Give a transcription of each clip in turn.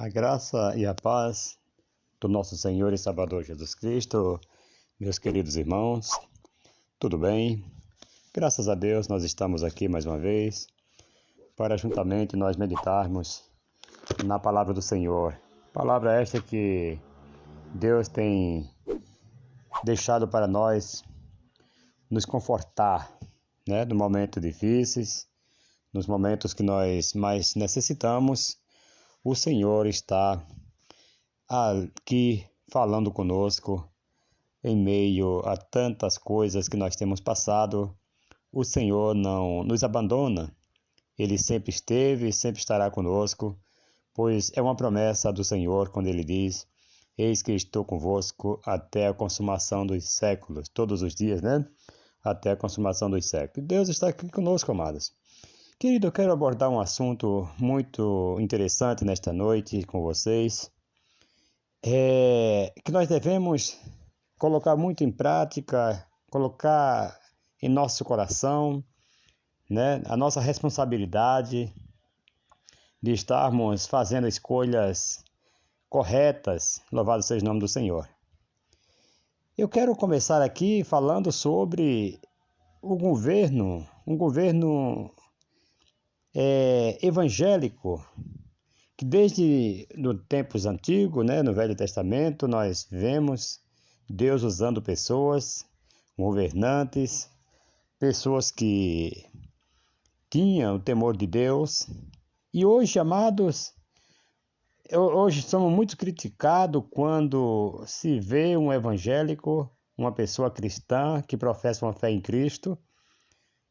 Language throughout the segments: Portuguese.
A graça e a paz do nosso Senhor e Salvador Jesus Cristo, meus queridos irmãos, tudo bem? Graças a Deus nós estamos aqui mais uma vez para juntamente nós meditarmos na palavra do Senhor. Palavra esta que Deus tem deixado para nós nos confortar, nos momentos difíceis, nos momentos que nós mais necessitamos. O Senhor está aqui falando conosco em meio a tantas coisas que nós temos passado. O Senhor não nos abandona, Ele sempre esteve e sempre estará conosco, pois é uma promessa do Senhor quando Ele diz: eis que estou convosco até a consumação dos séculos, todos os dias, até a consumação dos séculos. Deus está aqui conosco, amados. Querido, eu quero abordar um assunto muito interessante nesta noite com vocês, que nós devemos colocar muito em prática, colocar em nosso coração, a nossa responsabilidade de estarmos fazendo escolhas corretas. Louvado seja o nome do Senhor. Eu quero começar aqui falando sobre um governo evangélico, que desde os tempos antigos, no Velho Testamento, nós vemos Deus usando pessoas, governantes, pessoas que tinham o temor de Deus. E hoje, amados, hoje somos muito criticados quando se vê um evangélico, uma pessoa cristã que professa uma fé em Cristo,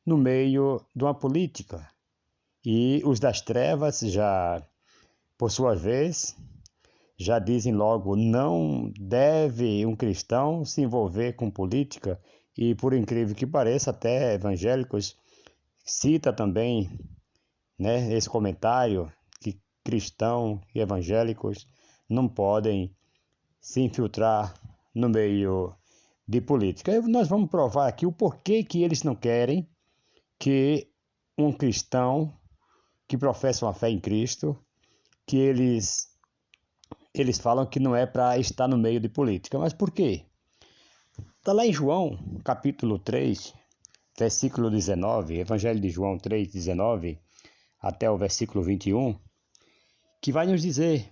no meio de uma política. E os das trevas já, por sua vez, já dizem logo: não deve um cristão se envolver com política. E por incrível que pareça, até evangélicos cita também, esse comentário, que cristãos e evangélicos não podem se infiltrar no meio de política. E nós vamos provar aqui o porquê que eles não querem que um cristão que professa uma fé em Cristo, que eles falam que não é para estar no meio de política. Mas por quê? Está lá em João, capítulo 3, versículo 19, Evangelho de João 3, 19, até o versículo 21, que vai nos dizer: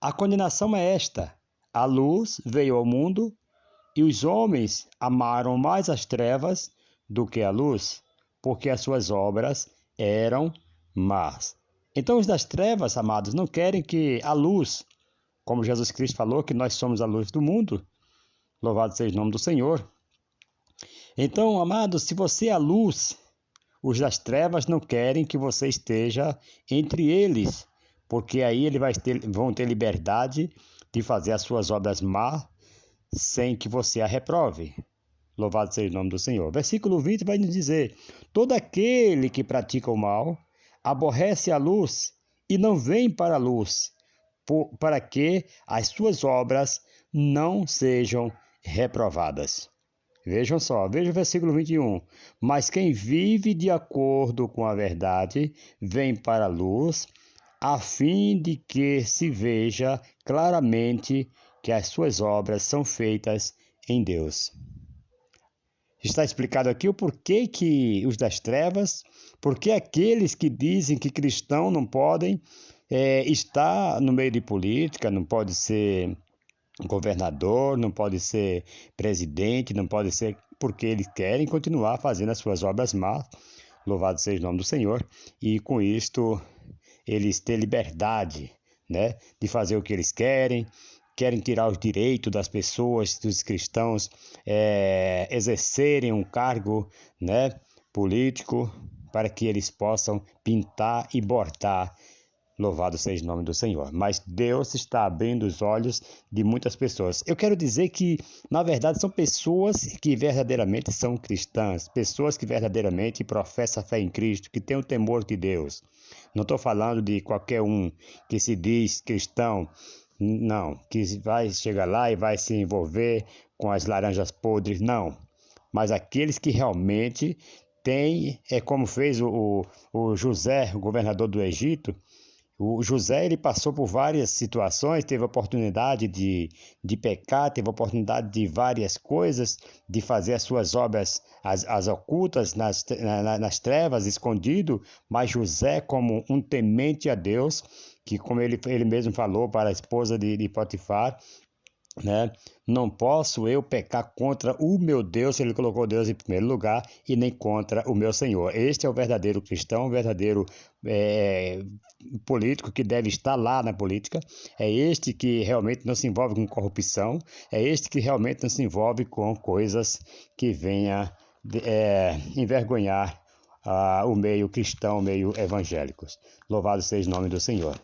a condenação é esta: a luz veio ao mundo e os homens amaram mais as trevas do que a luz, porque as suas obras eram más. Então os das trevas, amados, não querem que a luz, como Jesus Cristo falou que nós somos a luz do mundo, louvado seja o nome do Senhor. Então, amados, se você é a luz, os das trevas não querem que você esteja entre eles, porque aí eles vão ter liberdade de fazer as suas obras más sem que você a reprove. Louvado seja o nome do Senhor. Versículo 20 vai nos dizer: todo aquele que pratica o mal aborrece a luz e não vem para a luz, para que as suas obras não sejam reprovadas. Vejam só, veja o versículo 21. Mas quem vive de acordo com a verdade vem para a luz, a fim de que se veja claramente que as suas obras são feitas em Deus. Está explicado aqui o porquê que os das trevas, porque aqueles que dizem que cristãos não podem estar no meio de política, não pode ser governador, não pode ser presidente, não pode ser, porque eles querem continuar fazendo as suas obras más, louvado seja o nome do Senhor, e com isto eles têm liberdade, de fazer o que eles querem tirar os direitos das pessoas, dos cristãos, exercerem um cargo, político, para que eles possam pintar e bordar. Louvado seja o nome do Senhor. Mas Deus está abrindo os olhos de muitas pessoas. Eu quero dizer que, na verdade, são pessoas que verdadeiramente são cristãs, pessoas que verdadeiramente professam a fé em Cristo, que têm o temor de Deus. Não estou falando de qualquer um que se diz cristão, não, que vai chegar lá e vai se envolver com as laranjas podres, não. Mas aqueles que realmente têm, como fez o José, o governador do Egito, O José, ele passou por várias situações, teve a oportunidade de pecar, teve a oportunidade de várias coisas, de fazer as suas obras as ocultas, nas trevas, escondido, mas José, como um temente a Deus, que como ele mesmo falou para a esposa de Potifar, né? Não posso eu pecar contra o meu Deus, ele colocou Deus em primeiro lugar, e nem contra o meu Senhor. Este é o verdadeiro cristão, o verdadeiro político que deve estar lá na política. É este que realmente não se envolve com corrupção, é este que realmente não se envolve com coisas que venha envergonhar o meio cristão, o meio evangélico. Louvado seja o nome do Senhor.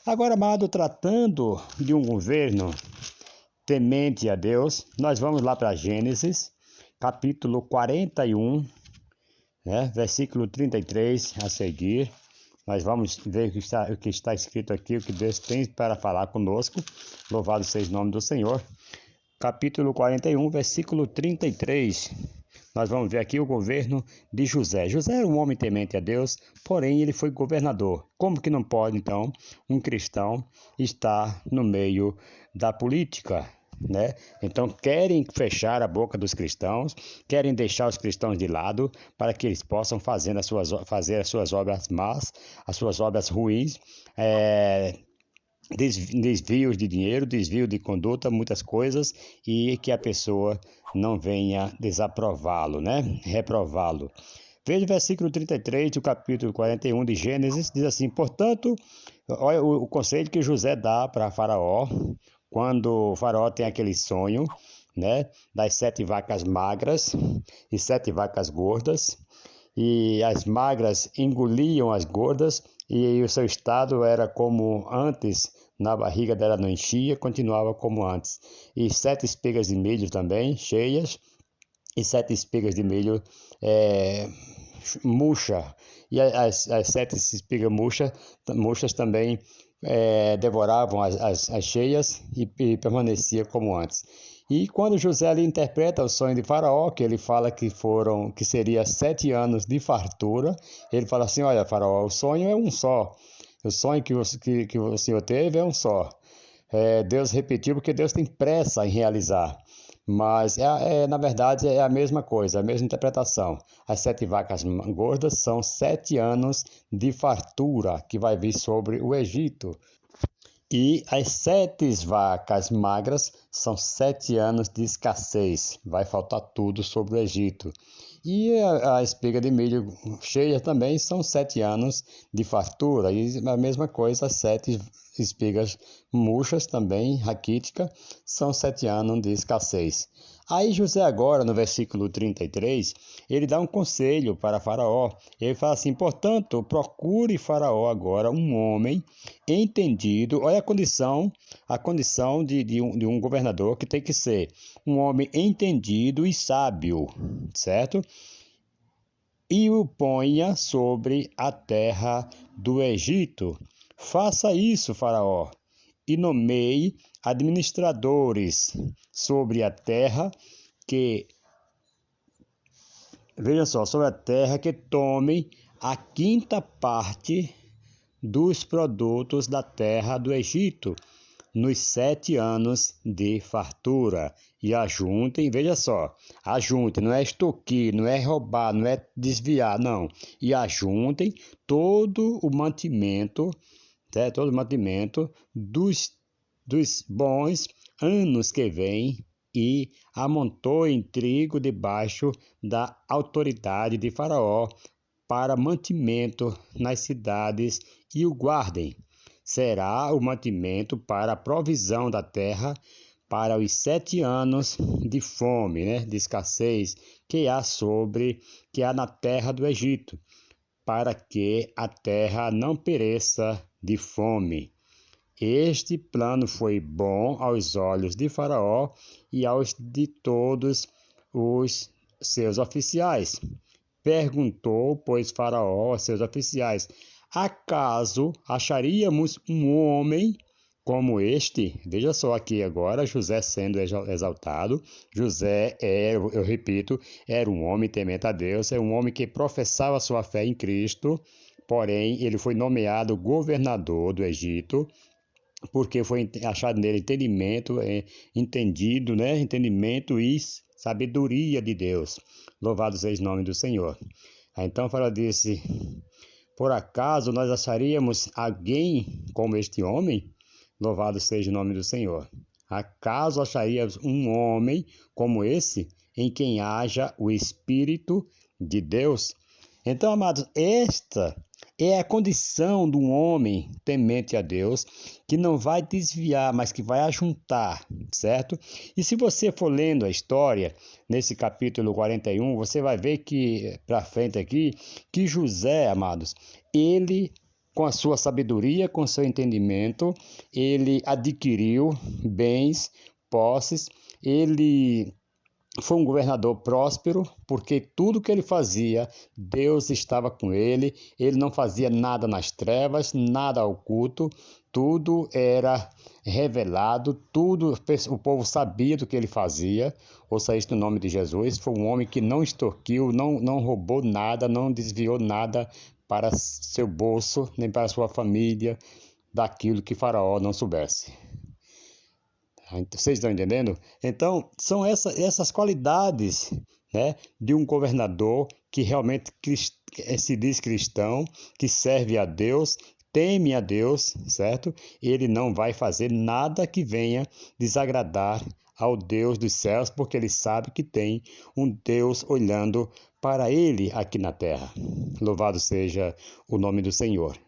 Agora, amado, tratando de um governo temente a Deus, nós vamos lá para Gênesis, capítulo 41, né, versículo 33 a seguir. Nós vamos ver o que está escrito aqui, o que Deus tem para falar conosco. Louvado seja o nome do Senhor. Capítulo 41, versículo 33. Nós vamos ver aqui o governo de José. José era um homem temente a Deus, porém ele foi governador. Como que não pode, então, um cristão estar no meio da política, né? Então querem fechar a boca dos cristãos, querem deixar os cristãos de lado para que eles possam fazer as suas obras más, as suas obras ruins, desvios de dinheiro, desvio de conduta, muitas coisas, e que a pessoa não venha desaprová-lo, né? Reprová-lo. Veja o versículo 33 do capítulo 41 de Gênesis, diz assim: portanto, olha o conselho que José dá para Faraó, quando o Faraó tem aquele sonho, né, das 7 vacas magras e 7 vacas gordas, e as magras engoliam as gordas, e o seu estado era como antes, na barriga dela não enchia, continuava como antes. E 7 espigas de milho também, cheias, e 7 espigas de milho murcha. E as 7 espigas murchas também devoravam as cheias e permanecia como antes. E quando José ali interpreta o sonho de Faraó, que ele fala que seria 7 anos de fartura, ele fala assim: olha, Faraó, o sonho é um só. O sonho que o Senhor teve é um só. Deus repetiu porque Deus tem pressa em realizar. Mas, na verdade, é a mesma coisa, a mesma interpretação. As 7 vacas gordas são 7 anos de fartura que vai vir sobre o Egito. E as 7 vacas magras são 7 anos de escassez, vai faltar tudo sobre o Egito. E a espiga de milho cheia também são 7 anos de fartura, e a mesma coisa, as 7 espigas murchas também, raquítica, são 7 anos de escassez. Aí José agora, no versículo 33, ele dá um conselho para Faraó. Ele fala assim: portanto, procure Faraó agora um homem entendido. Olha a condição de um governador, que tem que ser um homem entendido e sábio, certo? E o ponha sobre a terra do Egito. Faça isso, Faraó, e nomeie administradores sobre a terra sobre a terra que tomem a 5ª parte dos produtos da terra do Egito, nos 7 anos de fartura. E ajuntem, veja só, ajuntem, não é extorquir, não é roubar, não é desviar, não. E ajuntem todo o mantimento, dos bons anos que vêm, e amontoem trigo debaixo da autoridade de Faraó para mantimento nas cidades, e o guardem. Será o mantimento para a provisão da terra para os 7 anos de fome, né, de escassez que há na terra do Egito, para que a terra não pereça de fome. Este plano foi bom aos olhos de Faraó e aos de todos os seus oficiais. Perguntou, pois, Faraó aos seus oficiais: acaso acharíamos um homem como este? Veja só aqui agora José sendo exaltado. José, eu repito, era um homem temente a Deus, é um homem que professava sua fé em Cristo, porém ele foi nomeado governador do Egito, porque foi achado nele entendimento, entendido, né? Entendimento e sabedoria de Deus. Louvado seja o nome do Senhor. Aí, então, Faraó disse: por acaso nós acharíamos alguém como este homem? Louvado seja o nome do Senhor. Acaso acharíamos um homem como esse, em quem haja o Espírito de Deus? Então, amados, esta é a condição de um homem temente a Deus, que não vai desviar, mas que vai ajuntar, certo? E se você for lendo a história, nesse capítulo 41, você vai ver que, para frente aqui, que José, amados, ele, com a sua sabedoria, com o seu entendimento, ele adquiriu bens, posses, ele foi um governador próspero, porque tudo que ele fazia, Deus estava com ele, ele não fazia nada nas trevas, nada oculto, tudo era revelado, tudo o povo sabia do que ele fazia. Ouça isso no nome de Jesus. Foi um homem que não extorquiu, não roubou nada, não desviou nada para seu bolso, nem para sua família, daquilo que Faraó não soubesse. Vocês estão entendendo? Então, são essas qualidades, né, de um governador que realmente se diz cristão, que serve a Deus, teme a Deus, certo? Ele não vai fazer nada que venha desagradar ao Deus dos céus, porque ele sabe que tem um Deus olhando para ele aqui na terra. Louvado seja o nome do Senhor.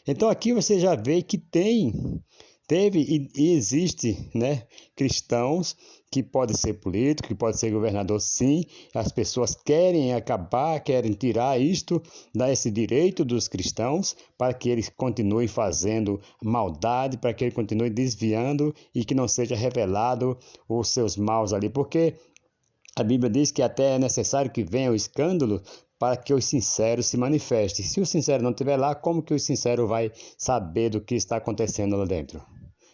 Então aqui você já vê que teve e existe, né, cristãos que podem ser políticos, que podem ser governador, sim. As pessoas querem acabar, querem tirar isto, dar esse direito dos cristãos para que eles continuem fazendo maldade, para que eles continuem desviando e que não seja revelado os seus maus ali, porque a Bíblia diz que até é necessário que venha o escândalo para que os sinceros se manifestem. Se o sincero não estiver lá, como que o sincero vai saber do que está acontecendo lá dentro?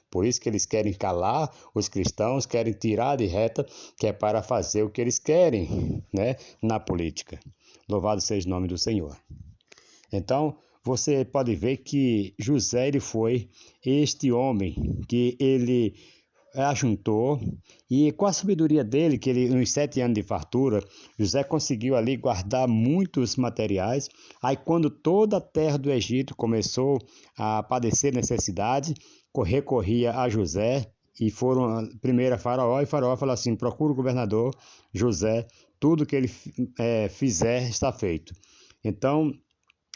Por isso que eles querem calar os cristãos, querem tirar de reta, que é para fazer o que eles querem, né, na política. Louvado seja o nome do Senhor. Então, você pode ver que José ele foi este homem que ele ajuntou, e com a sabedoria dele, que ele, nos 7 anos de fartura, José conseguiu ali guardar muitos materiais. Aí quando toda a terra do Egito começou a padecer necessidade, recorria a José, e foram primeiro a Faraó, e Faraó falou assim: procura o governador José, tudo que ele fizer está feito. Então,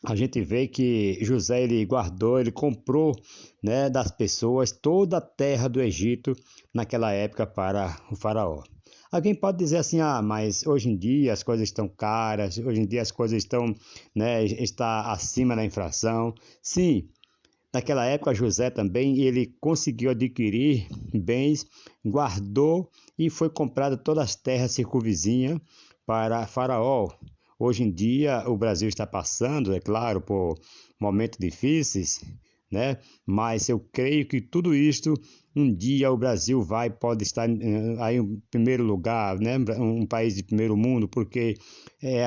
a gente vê que José ele guardou, ele comprou, né, das pessoas toda a terra do Egito naquela época para o faraó. Alguém pode dizer assim: ah, mas hoje em dia as coisas estão caras, hoje em dia as coisas estão, né, está acima da inflação. Sim, naquela época José também ele conseguiu adquirir bens, guardou e foi comprado todas as terras circunvizinhas para Faraó. Hoje em dia o Brasil está passando, é claro, por momentos difíceis, né? Mas eu creio que tudo isto, um dia o Brasil pode estar aí em primeiro lugar, né? Um país de primeiro mundo, porque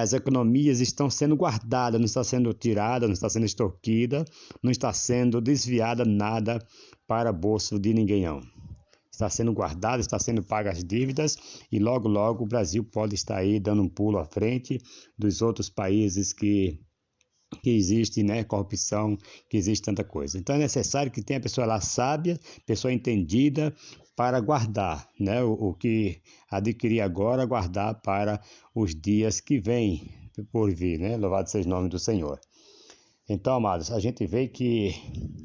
as economias estão sendo guardadas, não está sendo tirada, não está sendo extorquida, não está sendo desviada nada para bolso de ninguém não. Está sendo guardado, está sendo pagas as dívidas e logo, logo o Brasil pode estar aí dando um pulo à frente dos outros países que existe, né, corrupção, que existe tanta coisa. Então é necessário que tenha pessoa lá sábia, pessoa entendida para guardar, né, o que adquirir agora, guardar para os dias que vêm por vir, né? Louvado seja o nome do Senhor. Então, amados, a gente vê que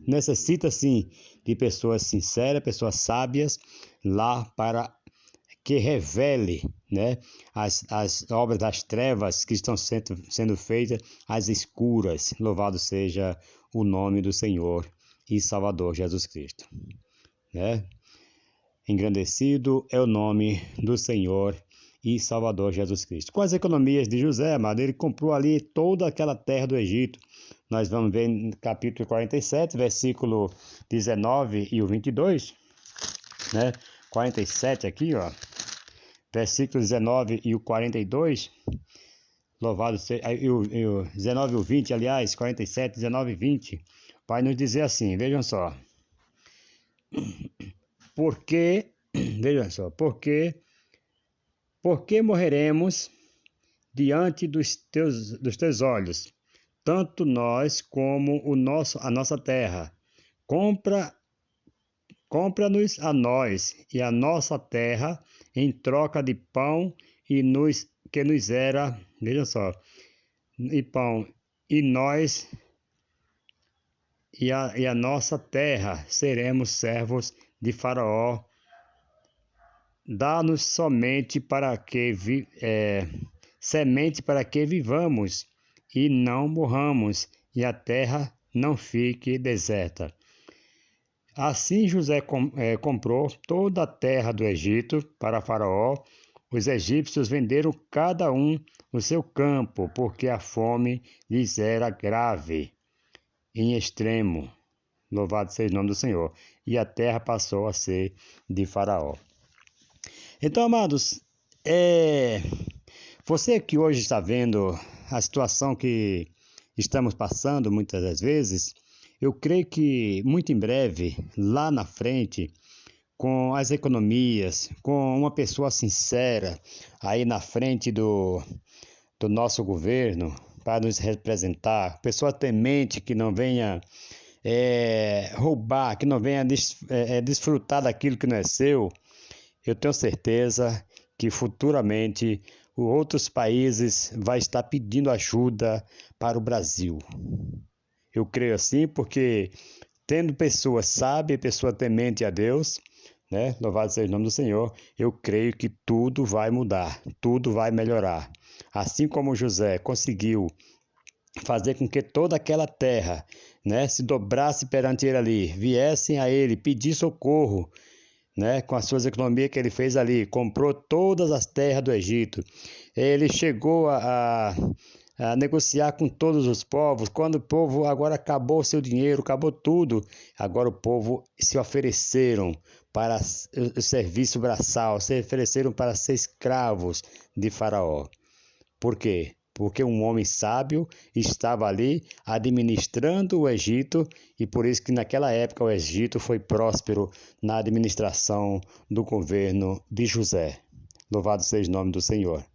necessita sim de pessoas sinceras, pessoas sábias lá para que revele, né, as obras das trevas que estão sendo feitas às escuras. Louvado seja o nome do Senhor e Salvador Jesus Cristo, né? Engrandecido é o nome do Senhor e Salvador Jesus Cristo. Com as economias de José, amado, ele comprou ali toda aquela terra do Egito. Nós vamos ver no capítulo 47, versículo 19 e o 22, né? 47 aqui, ó, versículo 19 e o 42, Louvado seja. E o 19 e o 20, aliás, 47, 19 e 20, vai nos dizer assim, vejam só. Porque, vejam só, porque morreremos diante dos teus olhos, tanto nós como a nossa terra. Compra, compra-nos a nós e a nossa terra em troca de pão que nos era, veja só, e pão, e nós e a nossa terra seremos servos de Faraó. Dá-nos somente semente para que vivamos e não morramos, e a terra não fique deserta. Assim José comprou toda a terra do Egito para Faraó. Os egípcios venderam cada um o seu campo, porque a fome lhes era grave, em extremo. Louvado seja o nome do Senhor. E a terra passou a ser de Faraó. Então, amados, você que hoje está vendo a situação que estamos passando muitas das vezes, eu creio que muito em breve, lá na frente, com as economias, com uma pessoa sincera aí na frente do nosso governo para nos representar, pessoa temente que não venha roubar, que não venha desfrutar daquilo que não é seu, eu tenho certeza que futuramente outros países vão estar pedindo ajuda para o Brasil. Eu creio assim porque tendo pessoas sábias, pessoa temente a Deus, né? Louvado seja o nome do Senhor, eu creio que tudo vai mudar, tudo vai melhorar. Assim como José conseguiu fazer com que toda aquela terra, né, se dobrasse perante ele ali, viessem a ele pedir socorro, né, com as suas economias que ele fez ali, comprou todas as terras do Egito. Ele chegou a negociar com todos os povos. Quando o povo agora acabou seu dinheiro, acabou tudo, agora o povo se ofereceram para o serviço braçal, se ofereceram para ser escravos de Faraó. Por quê? Porque um homem sábio estava ali administrando o Egito e por isso que naquela época o Egito foi próspero na administração do governo de José. Louvado seja o nome do Senhor.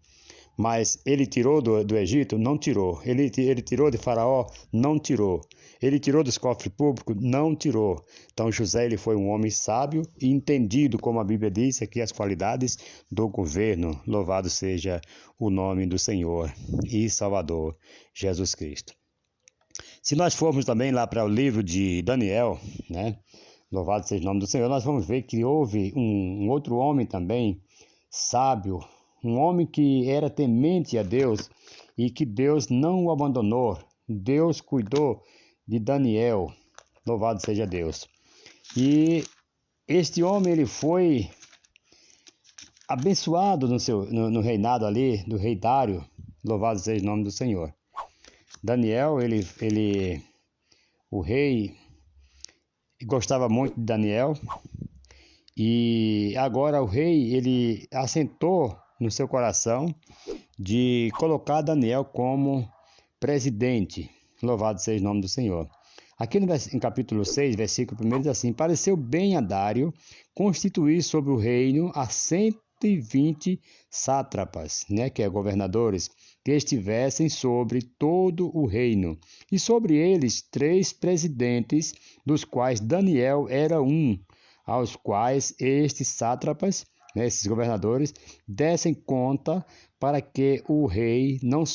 Mas ele tirou do Egito? Não tirou. Ele tirou de Faraó? Não tirou. Ele tirou dos cofres públicos? Não tirou. Então José ele foi um homem sábio e entendido, como a Bíblia diz aqui, as qualidades do governo. Louvado seja o nome do Senhor e Salvador Jesus Cristo. Se nós formos também lá para o livro de Daniel, né? Louvado seja o nome do Senhor, nós vamos ver que houve um outro homem também, sábio, um homem que era temente a Deus e que Deus não o abandonou. Deus cuidou de Daniel. Louvado seja Deus. E este homem ele foi abençoado no reinado ali do rei Dário. Louvado seja o nome do Senhor. Daniel, o rei gostava muito de Daniel. E agora o rei ele assentou no seu coração de colocar Daniel como presidente. Louvado seja o nome do Senhor. Aqui em capítulo 6, versículo 1, diz assim: pareceu bem a Dário constituir sobre o reino a 120 sátrapas, né, que é governadores, que estivessem sobre todo o reino, e sobre eles 3 presidentes, dos quais Daniel era um, aos quais estes sátrapas, né, esses governadores, dessem conta para que o rei não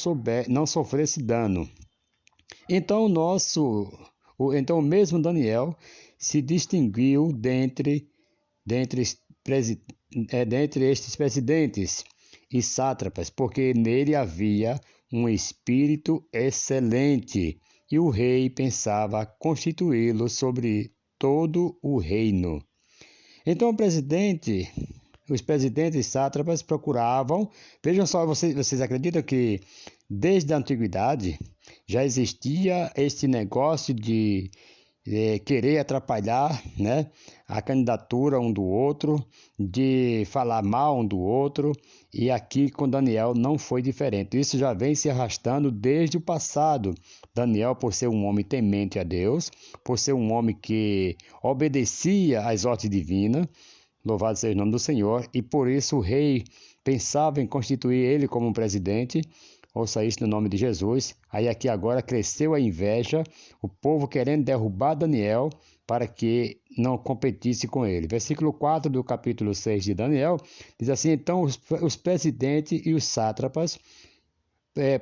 sofresse dano. Então o mesmo Daniel se distinguiu dentre estes presidentes e sátrapas, porque nele havia um espírito excelente, e o rei pensava constituí-lo sobre todo o reino. Então os presidentes sátrapas procuravam, vejam só, vocês acreditam que desde a antiguidade já existia este negócio de querer atrapalhar, né, a candidatura um do outro, de falar mal um do outro, e aqui com Daniel não foi diferente. Isso já vem se arrastando desde o passado. Daniel, por ser um homem temente a Deus, por ser um homem que obedecia às ordens divinas, louvado seja o nome do Senhor, e por isso o rei pensava em constituir ele como um presidente. Ouça isso no nome de Jesus. Aí aqui agora cresceu a inveja, o povo querendo derrubar Daniel para que não competisse com ele. Versículo 4 do capítulo 6 de Daniel diz assim: então os presidentes e os sátrapas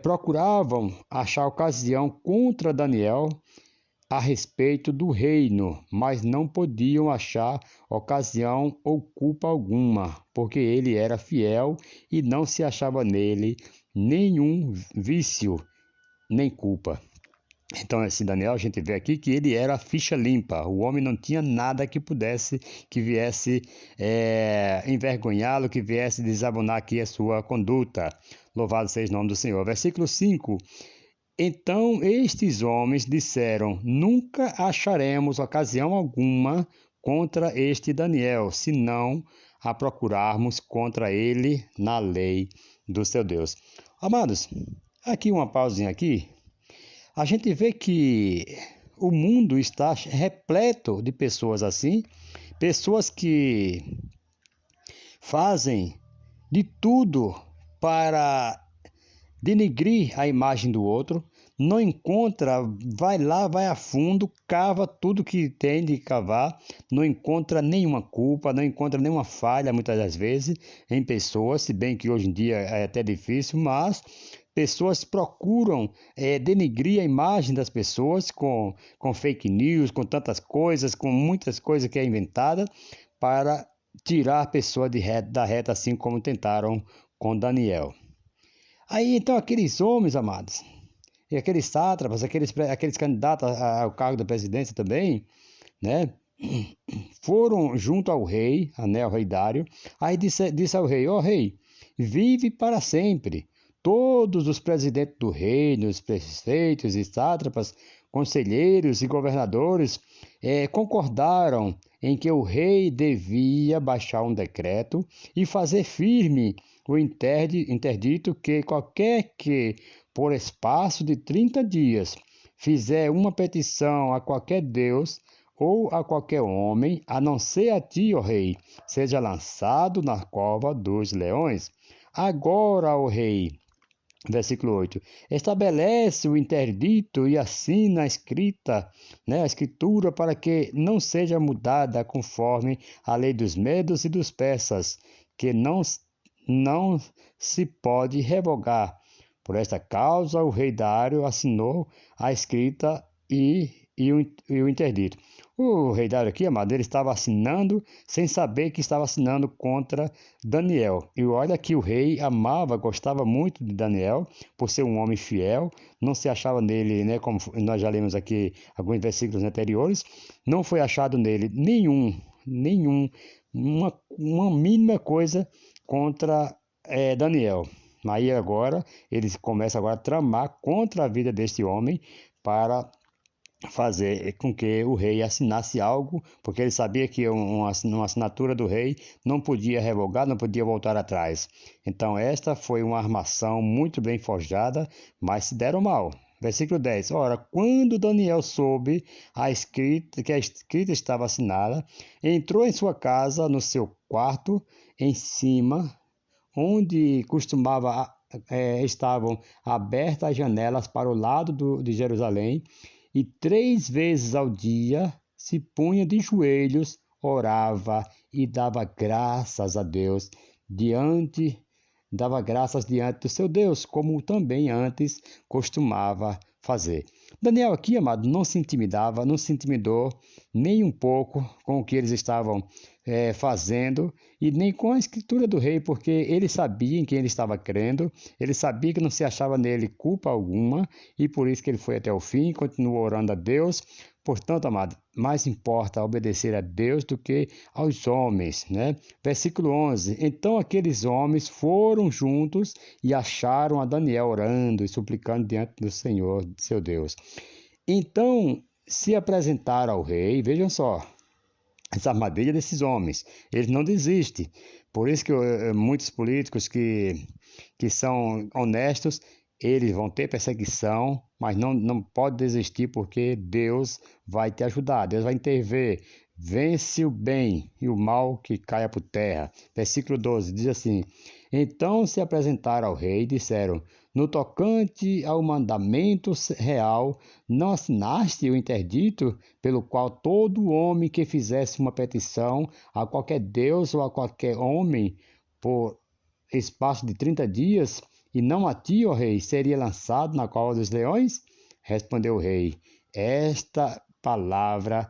procuravam achar ocasião contra Daniel a respeito do reino, mas não podiam achar ocasião ou culpa alguma, porque ele era fiel e não se achava nele nenhum vício nem culpa. Então, esse Daniel, a gente vê aqui que ele era ficha limpa. O homem não tinha nada que viesse envergonhá-lo, que viesse desabonar aqui a sua conduta. Louvado seja o nome do Senhor. Versículo 5. Então estes homens disseram: nunca acharemos ocasião alguma contra este Daniel, se não a procurarmos contra ele na lei do seu Deus. Amados, aqui uma pausinha aqui. A gente vê que o mundo está repleto de pessoas assim, pessoas que fazem de tudo para denegrir a imagem do outro, não encontra, vai lá, vai a fundo, cava tudo que tem de cavar, não encontra nenhuma culpa, não encontra nenhuma falha, muitas das vezes, em pessoas, se bem que hoje em dia é até difícil, mas pessoas procuram denegrir a imagem das pessoas com fake news, com tantas coisas, com muitas coisas que é inventada, para tirar a pessoa da reta, assim como tentaram com Daniel. Aí então aqueles homens, amados, e aqueles sátrapas, aqueles candidatos ao cargo da presidência também, né, foram junto ao rei, o rei Dário, aí disse ao rei: ó rei, vive para sempre. Todos os presidentes do reino, os prefeitos e sátrapas, conselheiros e governadores concordaram em que o rei devia baixar um decreto e fazer firme o interdito que qualquer que, por espaço de 30 dias, fizer uma petição a qualquer Deus ou a qualquer homem, a não ser a ti, ó rei, seja lançado na cova dos leões. Agora, ó rei, versículo 8. Estabelece o interdito e assina a escritura para que não seja mudada conforme a lei dos medos e dos persas, que não se pode revogar. Por esta causa, o rei Dário assinou a escrita e o interdito. O rei Dário aqui, amado, ele estava assinando sem saber que estava assinando contra Daniel. E olha que o rei amava, gostava muito de Daniel, por ser um homem fiel, não se achava nele, né, como nós já lemos aqui alguns versículos anteriores, não foi achado nele uma mínima coisa contra Daniel. Aí agora, eles começam agora a tramar contra a vida deste homem para fazer com que o rei assinasse algo, porque ele sabia que uma assinatura do rei não podia revogar, não podia voltar atrás. Então esta foi uma armação muito bem forjada, mas se deram mal. Versículo 10. Ora, quando Daniel soube que a escrita estava assinada, entrou em sua casa, no seu quarto, em cima, onde estavam abertas as janelas para o lado de Jerusalém, e 3 vezes ao dia se punha de joelhos, orava e dava graças a Deus dava graças diante do seu Deus, como também antes costumava fazer. Daniel aqui, amado, não se intimidou nem um pouco com o que eles estavam fazendo e nem com a escritura do rei, porque ele sabia em quem ele estava crendo, ele sabia que não se achava nele culpa alguma e por isso que ele foi até o fim, continuou orando a Deus. Portanto, amado, mais importa obedecer a Deus do que aos homens, né? Versículo 11. Então aqueles homens foram juntos e acharam a Daniel orando e suplicando diante do Senhor, seu Deus. Então se apresentaram ao rei, vejam só, essa armadilha desses homens, eles não desistem. Por isso que muitos políticos que são honestos, eles vão ter perseguição, mas não pode desistir porque Deus vai te ajudar, Deus vai intervir. Vence o bem e o mal que caia por terra. Versículo 12 diz assim: Então se apresentaram ao rei e disseram: No tocante ao mandamento real, não assinaste o interdito pelo qual todo homem que fizesse uma petição a qualquer deus ou a qualquer homem por espaço de 30 dias, e não a ti, ó rei, seria lançado na cova dos leões? Respondeu o rei: Esta palavra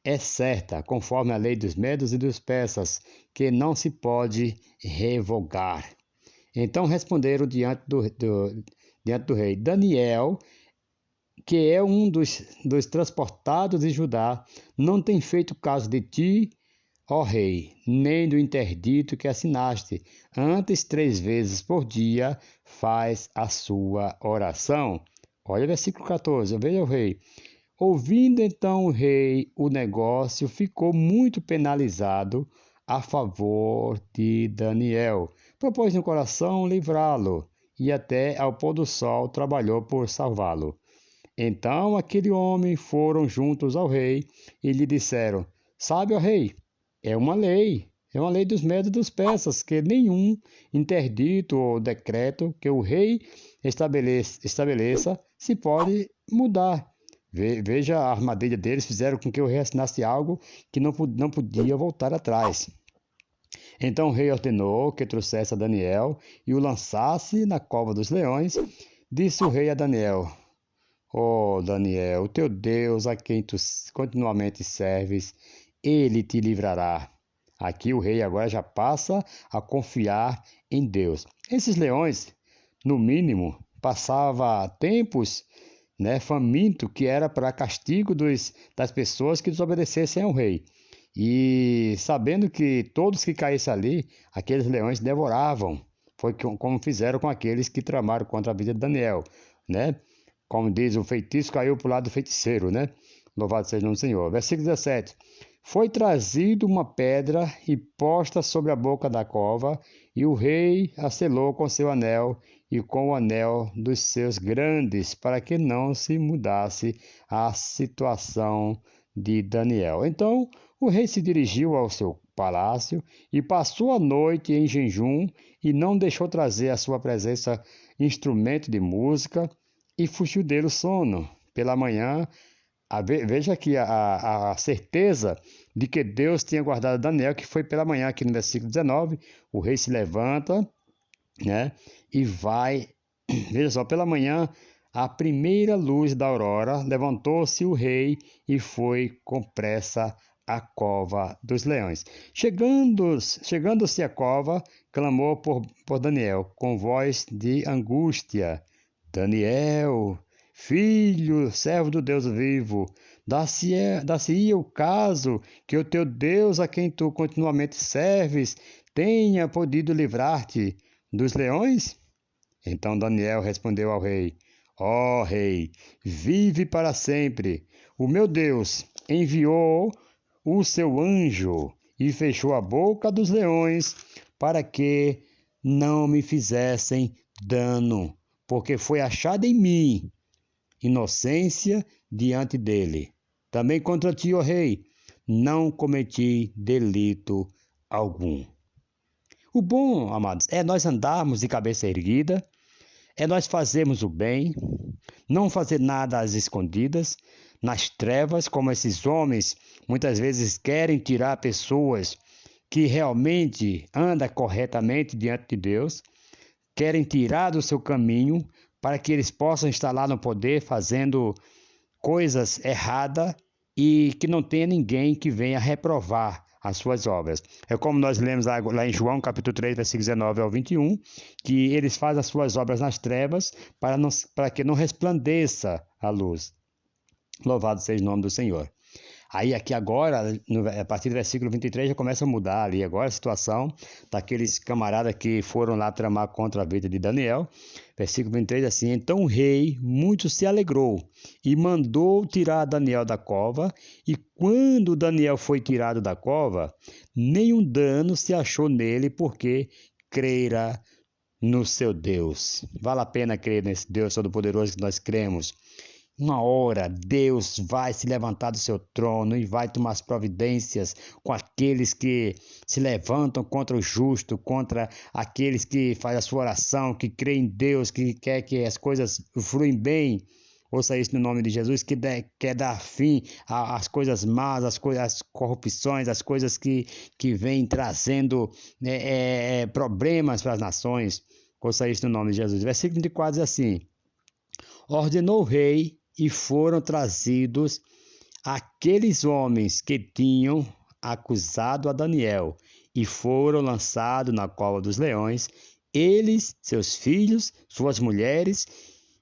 é certa, conforme a lei dos medos e dos persas, que não se pode revogar. Então responderam diante do rei: Daniel, que é um dos transportados de Judá, não tem feito caso de ti, ó rei, nem do interdito que assinaste. Antes, 3 vezes por dia, faz a sua oração. Olha o versículo 14, veja o rei. Ouvindo então o rei o negócio, ficou muito penalizado a favor de Daniel. Propôs no coração livrá-lo, e até ao pôr do sol trabalhou por salvá-lo. Então aquele homem foram juntos ao rei e lhe disseram: Sabe, ó rei, é uma lei dos medos e dos persas, que nenhum interdito ou decreto que o rei estabeleça se pode mudar. Veja a armadilha deles, fizeram com que o rei assinasse algo que não podia voltar atrás. Então o rei ordenou que trouxesse a Daniel e o lançasse na cova dos leões. Disse o rei a Daniel: Ó Daniel, o teu Deus, a quem tu continuamente serves, ele te livrará. Aqui o rei agora já passa a confiar em Deus. Esses leões, no mínimo, passava tempos faminto, que era para castigo das pessoas que desobedecessem ao rei. E sabendo que todos que caíssem ali, aqueles leões devoravam. Foi como fizeram com aqueles que tramaram contra a vida de Daniel, né? Como diz, o feitiço caiu para o lado do feiticeiro, né? Louvado seja o nome do Senhor. Versículo 17. Foi trazido uma pedra e posta sobre a boca da cova, e o rei a selou com seu anel e com o anel dos seus grandes, para que não se mudasse a situação de Daniel. Então o rei se dirigiu ao seu palácio e passou a noite em jejum e não deixou trazer à sua presença instrumento de música, e fugiu dele o sono. Pela manhã, veja aqui a certeza de que Deus tinha guardado Daniel, que foi pela manhã, aqui no versículo 19, o rei se levanta, e vai, veja só, pela manhã, à primeira luz da aurora, levantou-se o rei e foi com pressa à cova dos leões. Chegando-se à cova, clamou por Daniel, com voz de angústia: Daniel, filho, servo do Deus vivo, dar-se-ia o caso que o teu Deus, a quem tu continuamente serves, tenha podido livrar-te dos leões? Então Daniel respondeu ao rei: Ó rei, vive para sempre. O meu Deus enviou o seu anjo e fechou a boca dos leões para que não me fizessem dano, porque foi achada em mim inocência diante dele. Também contra ti, ó rei, não cometi delito algum. O bom, amados, é nós andarmos de cabeça erguida, é nós fazermos o bem, não fazer nada às escondidas, nas trevas, como esses homens muitas vezes querem tirar pessoas que realmente andam corretamente diante de Deus, querem tirar do seu caminho para que eles possam estar lá no poder fazendo coisas erradas e que não tenha ninguém que venha reprovar as suas obras. É como nós lemos lá em João, capítulo 3, versículos 19 ao 21, que eles fazem as suas obras nas trevas para que não resplandeça a luz. Louvado seja o nome do Senhor. Aí aqui agora, a partir do versículo 23, já começa a mudar ali agora a situação daqueles camaradas que foram lá tramar contra a vida de Daniel. Versículo 23 assim: então o rei muito se alegrou e mandou tirar Daniel da cova, e quando Daniel foi tirado da cova, nenhum dano se achou nele, porque crera no seu Deus. Vale a pena crer nesse Deus Todo-Poderoso que nós cremos. Uma hora Deus vai se levantar do seu trono e vai tomar as providências com aqueles que se levantam contra o justo, contra aqueles que fazem a sua oração, que creem em Deus, que quer que as coisas fluem bem. Ouça isso no nome de Jesus, que quer dar fim às coisas más, às corrupções, às coisas que vêm trazendo problemas para as nações. Ouça isso no nome de Jesus. Versículo 24 diz assim: ordenou o rei e foram trazidos aqueles homens que tinham acusado a Daniel e foram lançados na cova dos leões, eles, seus filhos, suas mulheres,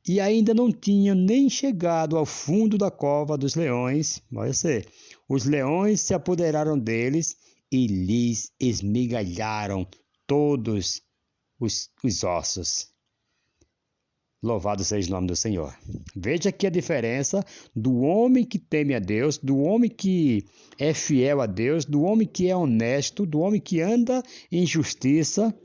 e ainda não tinham nem chegado ao fundo da cova dos leões. Olha você, os leões se apoderaram deles e lhes esmigalharam todos os ossos. Louvado seja o nome do Senhor. Veja aqui a diferença do homem que teme a Deus, do homem que é fiel a Deus, do homem que é honesto, do homem que anda em justiça,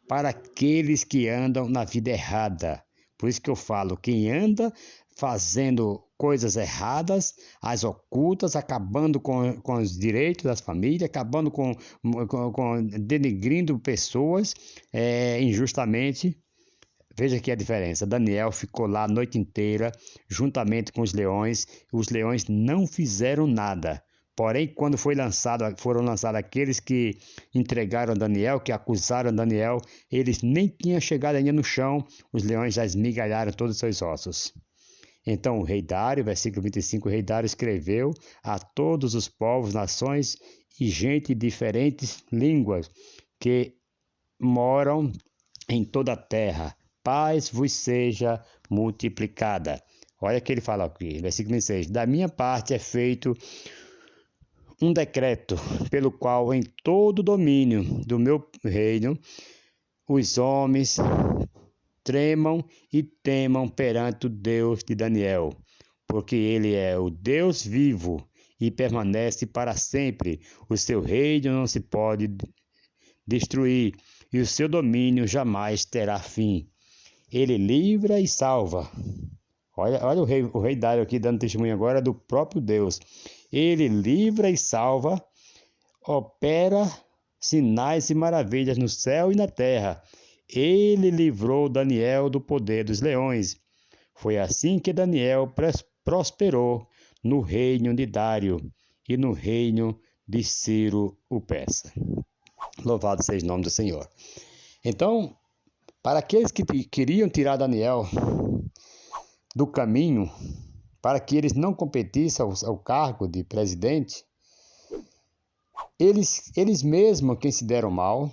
para aqueles que andam na vida errada. Por isso que eu falo, quem anda fazendo coisas erradas, as ocultas, acabando com os direitos das famílias, acabando com denegrindo pessoas injustamente. Veja aqui a diferença. Daniel ficou lá a noite inteira, juntamente com os leões. Os leões não fizeram nada. Porém, quando foram lançados aqueles que entregaram Daniel, que acusaram Daniel, eles nem tinham chegado ainda no chão, os leões já esmigalharam todos os seus ossos. Então o rei Dário, versículo 25, o rei Dário escreveu a todos os povos, nações e gente de diferentes línguas que moram em toda a terra. Paz vos seja multiplicada. Olha o que ele fala aqui, versículo 26. Da minha parte é feito um decreto pelo qual em todo o domínio do meu reino os homens tremam e temam perante o Deus de Daniel, porque ele é o Deus vivo e permanece para sempre. O seu reino não se pode destruir e o seu domínio jamais terá fim. Ele livra e salva. Olha o rei Dário aqui dando testemunho agora do próprio Deus. Ele livra e salva, opera sinais e maravilhas no céu e na terra. Ele livrou Daniel do poder dos leões. Foi assim que Daniel prosperou no reino de Dário e no reino de Ciro o Persa. Louvado seja o nome do Senhor. Então, para aqueles que queriam tirar Daniel do caminho, para que eles não competissem ao cargo de presidente, eles mesmos quem se deram mal.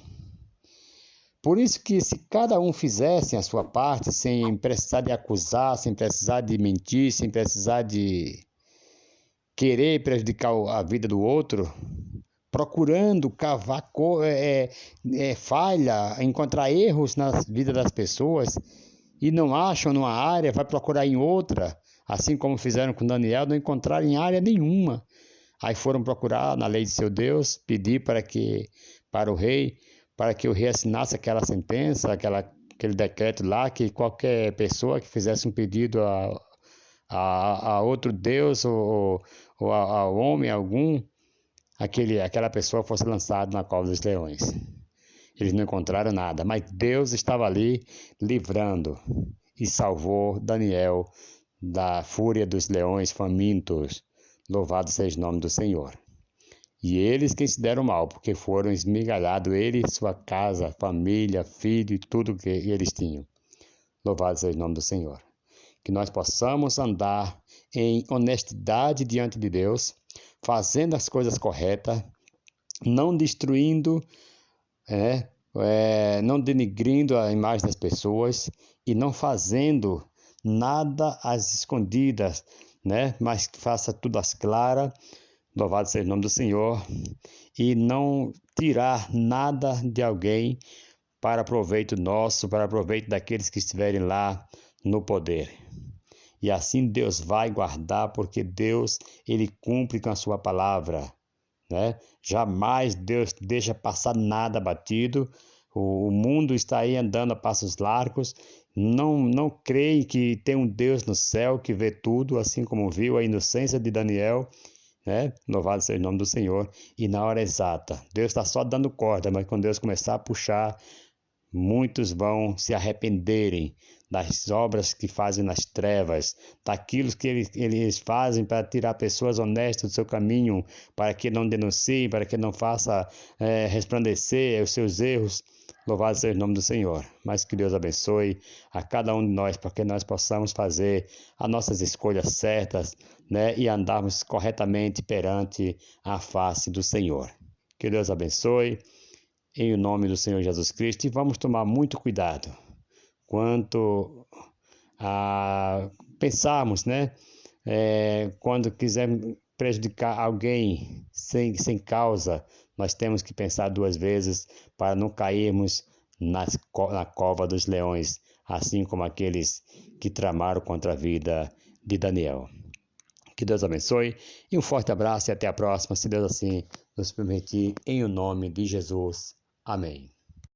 Por isso que se cada um fizesse a sua parte, sem precisar de acusar, sem precisar de mentir, sem precisar de querer prejudicar a vida do outro, procurando cavar falha, encontrar erros na vida das pessoas e não acham numa área, vai procurar em outra, assim como fizeram com Daniel, não encontraram em área nenhuma. Aí foram procurar na lei de seu Deus, pedir para o rei assinasse aquela sentença, aquele decreto lá, que qualquer pessoa que fizesse um pedido a outro Deus ou a homem algum, aquela pessoa fosse lançada na cova dos leões. Eles não encontraram nada, mas Deus estava ali livrando e salvou Daniel da fúria dos leões famintos. Louvado seja o nome do Senhor. E eles que se deram mal, porque foram esmigalhados, ele, sua casa, família, filho e tudo que eles tinham. Louvado seja o nome do Senhor. Que nós possamos andar em honestidade diante de Deus, fazendo as coisas corretas, não destruindo, não denigrindo a imagem das pessoas e não fazendo nada às escondidas, mas faça tudo às claras, Louvado seja o nome do Senhor. E não tirar nada de alguém para proveito nosso, para proveito daqueles que estiverem lá no poder. E assim Deus vai guardar, porque Deus, ele cumpre com a sua palavra, né? Jamais Deus deixa passar nada batido. O mundo está aí andando a passos largos. Não creio que tem um Deus no céu que vê tudo, assim como viu a inocência de Daniel, né? Louvado seja o nome do Senhor. E na hora exata, Deus está só dando corda, mas quando Deus começar a puxar, muitos vão se arrependerem das obras que fazem nas trevas, daquilo que eles fazem para tirar pessoas honestas do seu caminho, para que não denunciem, para que não faça resplandecer os seus erros. Louvado seja o nome do Senhor. Mas que Deus abençoe a cada um de nós, para que nós possamos fazer as nossas escolhas certas, né, e andarmos corretamente perante a face do Senhor. Que Deus abençoe em nome do Senhor Jesus Cristo, e vamos tomar muito cuidado quanto a pensarmos, né? Quando quisermos prejudicar alguém sem causa, nós temos que pensar duas vezes para não cairmos na cova dos leões, assim como aqueles que tramaram contra a vida de Daniel. Que Deus abençoe e um forte abraço e até a próxima, se Deus assim nos permitir, em o nome de Jesus. Amém.